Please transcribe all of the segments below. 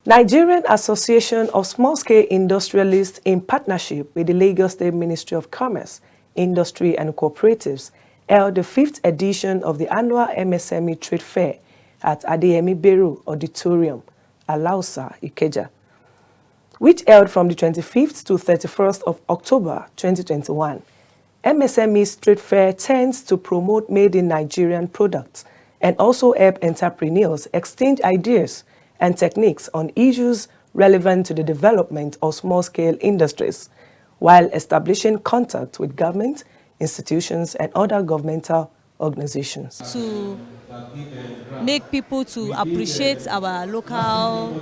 Nigerian Association of Small-Scale Industrialists, in partnership with the Lagos State Ministry of Commerce, Industry and Cooperatives, held the 5th edition of the annual MSME Trade Fair at Adeyemi Beru Auditorium, Alausa, Ikeja, which held from the 25th to 31st of October 2021. MSME's Trade Fair tends to promote made-in-Nigerian products and also help entrepreneurs exchange ideas and techniques on issues relevant to the development of small-scale industries, while establishing contact with government, institutions, and other governmental organizations. To make people to appreciate our local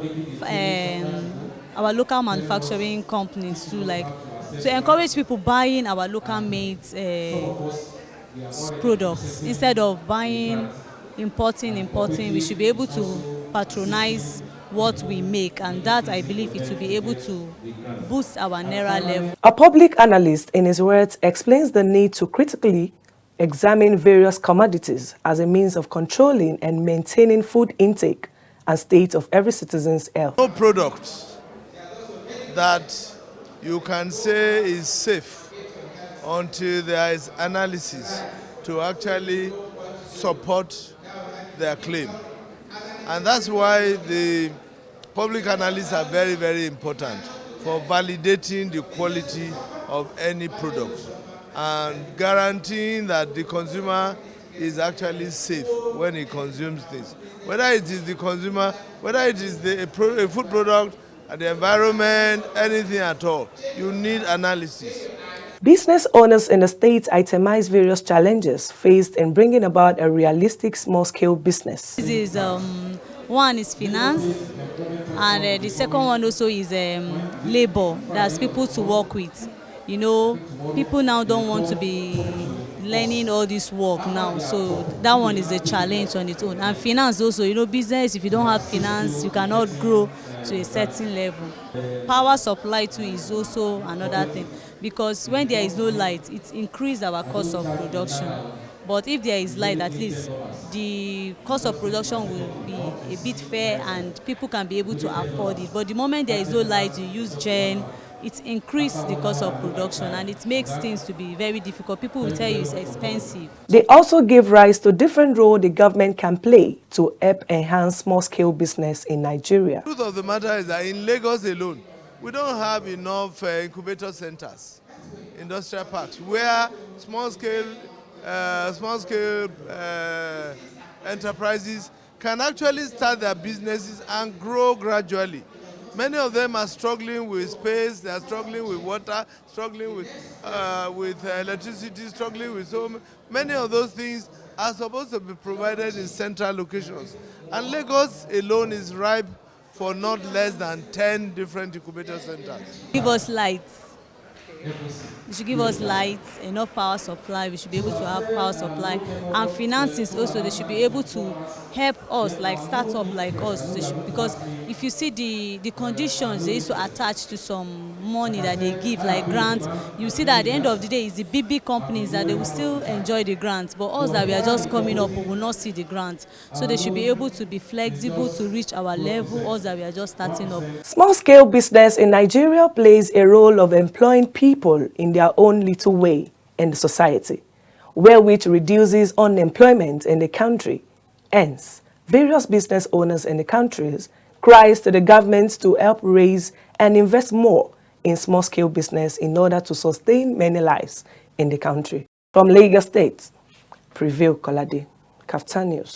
manufacturing companies, to encourage people buying our local made products instead of buying importing. We should be able to patronize what we make, and that, I believe, it will be able to boost our naira level. A public analyst, in his words, explains the need to critically examine various commodities as a means of controlling and maintaining food intake and state of every citizen's health. No product that you can say is safe until there is analysis to actually support their claim. And that's why the public analysts are very, very important for validating the quality of any product and guaranteeing that the consumer is actually safe when he consumes things. Whether it is the consumer, whether it is a food product, the environment, anything at all, you need analysis. Business owners in the state itemize various challenges faced in bringing about a realistic small-scale business. This is one is finance, and the second one also is labor. That's people to work with. You know, people now don't want to be learning all this work now, so that one is a challenge on its own. And finance also, you know, business, if you don't have finance, you cannot grow to a certain level. Power supply too is also another thing, because when there is no light, it increases our cost of production. But if there is light, at least the cost of production will be a bit fair and people can be able to afford it. But the moment there is no light, you use gen, it increases the cost of production and it makes things to be very difficult. People will tell you it's expensive. They also give rise to different roles the government can play to help enhance small-scale business in Nigeria. The truth of the matter is that in Lagos alone, we don't have enough incubator centers, industrial parks, where small-scale enterprises can actually start their businesses and grow gradually. Many of them are struggling with space, they are struggling with water, struggling with electricity, struggling with so many of those things are supposed to be provided in central locations. And Lagos alone is ripe for not less than 10 different incubator centers. Give us lights. You should give us lights, enough power supply. We should be able to have power supply. And finances also, they should be able to help us, like startup like us. Because if you see the conditions they used to attach to some money that they give, like grants, you see that at the end of the day, it's the big companies that they will still enjoy the grants. But us that we are just coming up, we will not see the grants. So they should be able to be flexible to reach our level, us that we are just starting up. Small-scale business in Nigeria plays a role of employing people in their own little way in the society, which reduces unemployment in the country. Hence, various business owners in the countries cries to the government to help raise and invest more in small-scale business in order to sustain many lives in the country. From Lagos State, Prevail Kolade, KAFTAN News.